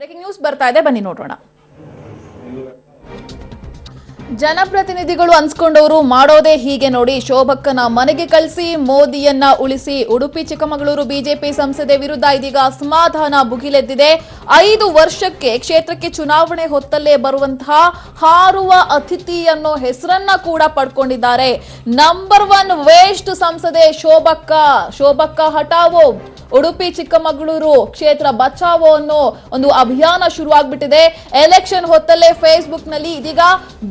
Breaking news ಬರ್ತಾ ಇದೆ, ಬನ್ನಿ ನೋಡೋಣ. ಜನಪ್ರತಿನಿಧಿಗಳು ಅನ್ಸ್ಕೊಂಡವರು ಮಾಡೋದೇ ಹೀಗೆ ನೋಡಿ. ಶೋಭಕ್ಕನ ಮನೆಗೆ ಕಳಿಸಿ ಮೋದಿಯನ್ನ ಉಳಿಸಿ. ಉಡುಪಿ ಚಿಕ್ಕಮಗಳೂರು ಬಿಜೆಪಿ ಸಂಸದೆ ವಿರುದ್ಧ ಇದೀಗ ಅಸಮಾಧಾನ ಭುಗಿಲೆದ್ದಿದೆ. 5 ವರ್ಷಕ್ಕೆ ಕ್ಷೇತ್ರಕ್ಕೆ ಚುನಾವಣೆ ಹೊತ್ತಲ್ಲೇ ಬರುವಂತಹ ಹಾರುವ ಅತಿಥಿ ಅನ್ನೋ ಹೆಸರನ್ನ ಕೂಡ ಪಡ್ಕೊಂಡಿದ್ದಾರೆ. ನಂಬರ್ 1 ವೇಸ್ಟ್ ಸಂಸದೆ ಶೋಭಕ್ಕ ಹಟಾವೋ, ಉಡುಪಿ ಚಿಕ್ಕಮಗಳೂರು ಕ್ಷೇತ್ರ ಬಚಾವೋ ಅನ್ನೋ ಒಂದು ಅಭಿಯಾನ ಶುರುವಾಗ್ಬಿಟ್ಟಿದೆ. ಎಲೆಕ್ಷನ್ ಹೊತ್ತಲ್ಲೇ ಫೇಸ್ಬುಕ್ ನಲ್ಲಿ ಇದೀಗ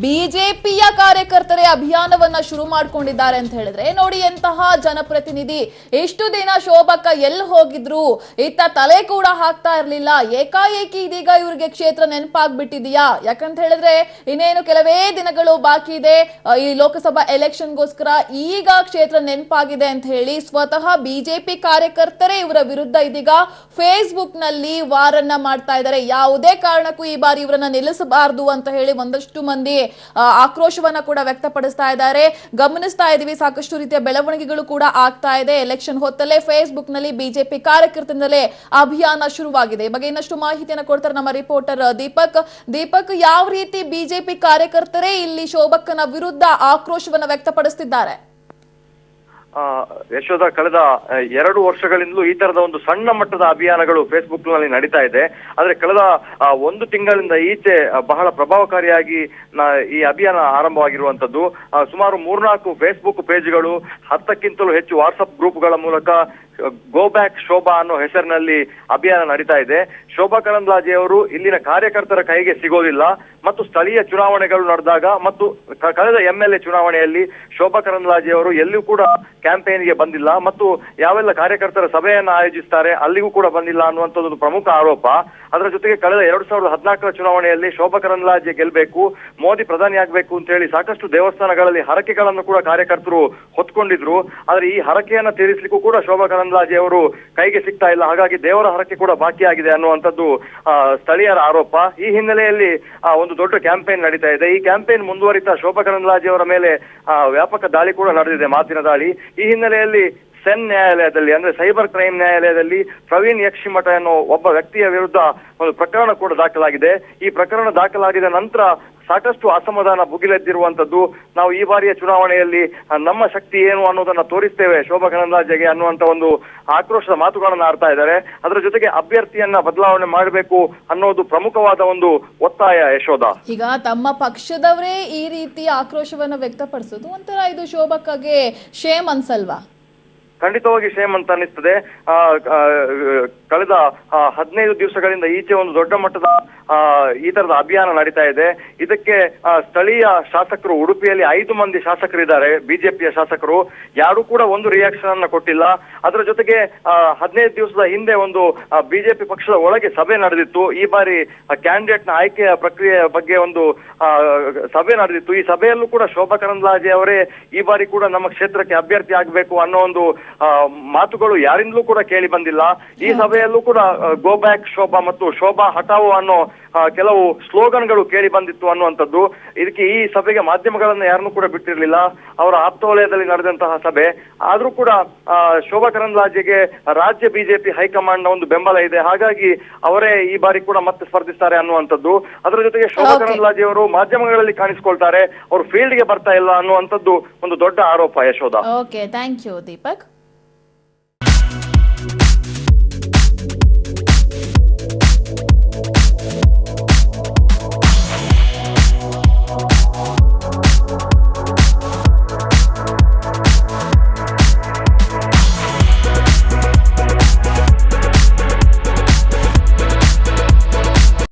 ಬಿಜೆಪಿಯ ಕಾರ್ಯಕರ್ತರೇ ಅಭಿಯಾನವನ್ನ ಶುರು ಮಾಡ್ಕೊಂಡಿದ್ದಾರೆ ಅಂತ ಹೇಳಿದ್ರೆ ನೋಡಿ, ಎಂತಹ ಜನಪ್ರತಿನಿಧಿ. ಇಷ್ಟು ದಿನ ಶೋಭಕ್ಕ ಎಲ್ಲಿ ಹೋಗಿದ್ರು, ಇತ್ತ ತಲೆ ಕೂಡ ಹಾಕ್ತಾ ಇರ್ಲಿಲ್ಲ. ಏಕಾಏಕಿ ಇದೀಗ ಇವ್ರಿಗೆ ಕ್ಷೇತ್ರ ನೆನಪಾಗ್ಬಿಟ್ಟಿದೆಯಾ? ಯಾಕಂತ ಹೇಳಿದ್ರೆ ಇನ್ನೇನು ಕೆಲವೇ ದಿನಗಳು ಬಾಕಿ ಇದೆ ಈ ಲೋಕಸಭಾ ಎಲೆಕ್ಷನ್ಗೋಸ್ಕರ. ಈಗ ಕ್ಷೇತ್ರ ನೆನಪಾಗಿದೆ ಅಂತ ಹೇಳಿ ಸ್ವತಃ ಬಿಜೆಪಿ ಕಾರ್ಯಕರ್ತರೇ ಇವರ ವಿರುದ್ಧ ಇದೀಗ ಫೇಸ್ಬುಕ್ ನಲ್ಲಿ ವಾರನ್ನ ಮಾಡ್ತಾ ಇದ್ದಾರೆ. ಯಾವುದೇ ಕಾರಣಕ್ಕೂ ಈ ಬಾರಿ ಇವರನ್ನ ನಿಲ್ಲಿಸಬಾರದು ಅಂತ ಹೇಳಿ ಒಂದಷ್ಟು ಮಂದಿ ಆಕ್ರೋಶವನ್ನ ಕೂಡ ವ್ಯಕ್ತಪಡಿಸ್ತಾ ಇದ್ದಾರೆ. ಗಮನಿಸ್ತಾ ಇದೀವಿ, ಸಾಕಷ್ಟು ರೀತಿಯ ಬೆಳವಣಿಗೆಗಳು ಕೂಡ ಆಗ್ತಾ ಇದೆ. ಎಲೆಕ್ಷನ್ ಹೊತ್ತಲ್ಲೇ ಫೇಸ್ಬುಕ್ ನಲ್ಲಿ ಬಿಜೆಪಿ ಕಾರ್ಯಕರ್ತರಿಂದಲೇ ಅಭಿಯಾನ ಶುರುವಾಗಿದೆ. ಈ ಬಗ್ಗೆ ಇನ್ನಷ್ಟು ಮಾಹಿತಿಯನ್ನು ಕೊಡ್ತಾರೆ ನಮ್ಮ ರಿಪೋರ್ಟರ್ ದೀಪಕ್, ಯಾವ ರೀತಿ ಬಿಜೆಪಿ ಕಾರ್ಯಕರ್ತರೇ ಇಲ್ಲಿ ಶೋಭಕ್ಕನ ವಿರುದ್ಧ ಆಕ್ರೋಶವನ್ನ ವ್ಯಕ್ತಪಡಿಸುತ್ತಿದ್ದಾರೆ? ಯಶೋಧ, ಕಳೆದ 2 ವರ್ಷಗಳಿಂದಲೂ ಈ ತರದ ಒಂದು ಸಣ್ಣ ಮಟ್ಟದ ಅಭಿಯಾನಗಳು ಫೇಸ್ಬುಕ್ ನಲ್ಲಿ ನಡೀತಾ ಇದೆ. ಆದ್ರೆ ಕಳೆದ 1 ತಿಂಗಳಿಂದ ಈಚೆ ಬಹಳ ಪ್ರಭಾವಕಾರಿಯಾಗಿ ಈ ಅಭಿಯಾನ ಆರಂಭವಾಗಿರುವಂತದ್ದು. ಸುಮಾರು 3-4 ಫೇಸ್ಬುಕ್ ಪೇಜ್ಗಳು, 10ಕ್ಕಿಂತಲೂ ಹೆಚ್ಚು ವಾಟ್ಸ್ಆಪ್ ಗ್ರೂಪ್ಗಳ ಮೂಲಕ ಗೋ ಬ್ಯಾಕ್ ಶೋಭಾ ಅನ್ನೋ ಹೆಸರಿನಲ್ಲಿ ಅಭಿಯಾನ ನಡೀತಾ ಇದೆ. ಶೋಭಾ ಕರಂದ್ಲಾಜೆ ಅವರು ಇಲ್ಲಿನ ಕಾರ್ಯಕರ್ತರ ಕೈಗೆ ಸಿಗೋದಿಲ್ಲ ಮತ್ತು ಸ್ಥಳೀಯ ಚುನಾವಣೆಗಳು ನಡೆದಾಗ ಮತ್ತು ಕಳೆದ MLA ಚುನಾವಣೆಯಲ್ಲಿ ಶೋಭಾ ಕರಂದ್ಲಾಜೆ ಅವರು ಎಲ್ಲಿಯೂ ಕೂಡ ಕ್ಯಾಂಪೇನ್ಗೆ ಬಂದಿಲ್ಲ ಮತ್ತು ಯಾವೆಲ್ಲ ಕಾರ್ಯಕರ್ತರ ಸಭೆಯನ್ನು ಆಯೋಜಿಸ್ತಾರೆ ಅಲ್ಲಿಗೂ ಕೂಡ ಬಂದಿಲ್ಲ ಅನ್ನುವಂಥದ್ದು ಪ್ರಮುಖ ಆರೋಪ. ಅದರ ಜೊತೆಗೆ ಕಳೆದ 2014ರ ಚುನಾವಣೆಯಲ್ಲಿ ಶೋಭಾ ಕರಂದ್ಲಾಜೆ ಗೆಲ್ಲಬೇಕು, ಮೋದಿ ಪ್ರಧಾನಿ ಆಗ್ಬೇಕು ಅಂತ ಹೇಳಿ ಸಾಕಷ್ಟು ದೇವಸ್ಥಾನಗಳಲ್ಲಿ ಹರಕೆಗಳನ್ನು ಕೂಡ ಕಾರ್ಯಕರ್ತರು ಹೊತ್ಕೊಂಡಿದ್ರು. ಆದ್ರೆ ಈ ಹರಕೆಯನ್ನ ತೀರಿಸಲಿಕ್ಕೂ ಕೂಡ ಶೋಭಾ ಕರಂದ್ಲಾಜೆ ಅವರು ಕೈಗೆ ಸಿಗ್ತಾ ಇಲ್ಲ. ಹಾಗಾಗಿ ದೇವರ ಹರಕೆ ಕೂಡ ಬಾಕಿಯಾಗಿದೆ ಅನ್ನುವಂಥದ್ದು ಸ್ಥಳೀಯರ ಆರೋಪ. ಈ ಹಿನ್ನೆಲೆಯಲ್ಲಿ ಒಂದು ದೊಡ್ಡ ಕ್ಯಾಂಪೇನ್ ನಡೀತಾ ಇದೆ. ಈ ಕ್ಯಾಂಪೇನ್ ಮುಂದುವರಿತಾ ಶೋಭಾ ಕರಂದ್ಲಾಜೆ ಅವರ ಮೇಲೆ ವ್ಯಾಪಕ ದಾಳಿ ಕೂಡ ನಡೆದಿದೆ, ಮಾತಿನ ದಾಳಿ. ಈ ಹಿನ್ನೆಲೆಯಲ್ಲಿ ಸೆನ್ ನ್ಯಾಯಾಲಯದಲ್ಲಿ, ಅಂದ್ರೆ ಸೈಬರ್ ಕ್ರೈಮ್ ನ್ಯಾಯಾಲಯದಲ್ಲಿ ಪ್ರವೀಣ್ ಯಕ್ಷಿಮಠ ಅನ್ನೋ ಒಬ್ಬ ವ್ಯಕ್ತಿಯ ವಿರುದ್ಧ ಒಂದು ಪ್ರಕರಣ ಕೂಡ ದಾಖಲಾಗಿದೆ. ಈ ಪ್ರಕರಣ ದಾಖಲಾಗಿದ ನಂತರ ಸಾಕಷ್ಟು ಅಸಮಾಧಾನ ಭುಗಿಲೆದ್ದಿರುವಂತದ್ದು. ನಾವು ಈ ಬಾರಿಯ ಚುನಾವಣೆಯಲ್ಲಿ ನಮ್ಮ ಶಕ್ತಿ ಏನು ಅನ್ನೋದನ್ನ ತೋರಿಸ್ತೇವೆ ಶೋಭಾ ಕರಂದ್ಲಾಜೆಗೆ ಅನ್ನುವಂತ ಒಂದು ಆಕ್ರೋಶದ ಮಾತುಗಳನ್ನ ಆಡ್ತಾ ಇದ್ದಾರೆ. ಅದರ ಜೊತೆಗೆ ಅಭ್ಯರ್ಥಿಯನ್ನ ಬದಲಾವಣೆ ಮಾಡಬೇಕು ಅನ್ನೋದು ಪ್ರಮುಖವಾದ ಒಂದು ಒತ್ತಾಯ. ಯಶೋಧ, ಈಗ ತಮ್ಮ ಪಕ್ಷದವರೇ ಈ ರೀತಿ ಆಕ್ರೋಶವನ್ನ ವ್ಯಕ್ತಪಡಿಸೋದು ಒಂಥರ ಇದು ಶೋಭಕ್ಕಗೆ ಶೇಮ್ ಅನ್ಸಲ್ವಾ? ಖಂಡಿತವಾಗಿ ಶೇಮ್ ಅಂತ ಅನ್ನಿಸ್ತದೆ. ಕಳೆದ 15 ದಿವಸಗಳಿಂದ ಈಚೆ ಒಂದು ದೊಡ್ಡ ಮಟ್ಟದ ಈ ತರದ ಅಭಿಯಾನ ನಡೀತಾ ಇದೆ. ಇದಕ್ಕೆ ಸ್ಥಳೀಯ ಶಾಸಕರು, ಉಡುಪಿಯಲ್ಲಿ 5 ಮಂದಿ ಶಾಸಕರಿದ್ದಾರೆ, ಬಿಜೆಪಿಯ ಶಾಸಕರು, ಯಾರು ಕೂಡ ಒಂದು ರಿಯಾಕ್ಷನ್ ಅನ್ನ ಕೊಟ್ಟಿಲ್ಲ. ಅದರ ಜೊತೆಗೆ 15 ದಿವಸದ ಹಿಂದೆ ಒಂದು ಬಿಜೆಪಿ ಪಕ್ಷದ ಒಳಗೆ ಸಭೆ ನಡೆದಿತ್ತು. ಈ ಬಾರಿ ಕ್ಯಾಂಡಿಡೇಟ್ ನ ಆಯ್ಕೆಯ ಪ್ರಕ್ರಿಯೆಯ ಬಗ್ಗೆ ಒಂದು ಸಭೆ ನಡೆದಿತ್ತು. ಈ ಸಭೆಯಲ್ಲೂ ಕೂಡ ಶೋಭಾ ಕರಂದ್ಲಾಜೆ ಅವರೇ ಈ ಬಾರಿ ಕೂಡ ನಮ್ಮ ಕ್ಷೇತ್ರಕ್ಕೆ ಅಭ್ಯರ್ಥಿ ಆಗ್ಬೇಕು ಅನ್ನೋ ಒಂದು ಮಾತುಗಳು ಯಾರಿಂದಲೂ ಕೂಡ ಕೇಳಿ ಬಂದಿಲ್ಲ. ಈ ಸಭೆಯಲ್ಲೂ ಕೂಡ ಗೋ ಬ್ಯಾಕ್ ಶೋಭಾ ಮತ್ತು ಶೋಭಾ ಹಟಾವೋ ಅನ್ನೋ ಕೆಲವು ಸ್ಲೋಗನ್ಗಳು ಕೇಳಿ ಬಂದಿತ್ತು ಅನ್ನುವಂಥದ್ದು. ಇದಕ್ಕೆ ಈ ಸಭೆಗೆ ಮಾಧ್ಯಮಗಳನ್ನ ಯಾರನ್ನೂ ಕೂಡ ಬಿಟ್ಟಿರಲಿಲ್ಲ, ಅವರ ಆಪ್ತವಲಯದಲ್ಲಿ ನಡೆದಂತಹ ಸಭೆ. ಆದ್ರೂ ಕೂಡ ಶೋಭಾ ಕರಂದ್ಲಾಜೆಗೆ ರಾಜ್ಯ ಬಿಜೆಪಿ ಹೈಕಮಾಂಡ್ ನ ಒಂದು ಬೆಂಬಲ ಇದೆ. ಹಾಗಾಗಿ ಅವರೇ ಈ ಬಾರಿ ಕೂಡ ಮತ್ತೆ ಸ್ಪರ್ಧಿಸ್ತಾರೆ ಅನ್ನುವಂಥದ್ದು. ಅದರ ಜೊತೆಗೆ ಶೋಭಾ ಕರಂದ್ಲಾಜೆ ಅವರು ಮಾಧ್ಯಮಗಳಲ್ಲಿ ಕಾಣಿಸ್ಕೊಳ್ತಾರೆ, ಅವರು ಫೀಲ್ಡ್ ಗೆ ಬರ್ತಾ ಇಲ್ಲ ಅನ್ನುವಂಥದ್ದು ಒಂದು ದೊಡ್ಡ ಆರೋಪ. Yashoda, okay, thank you Deepak.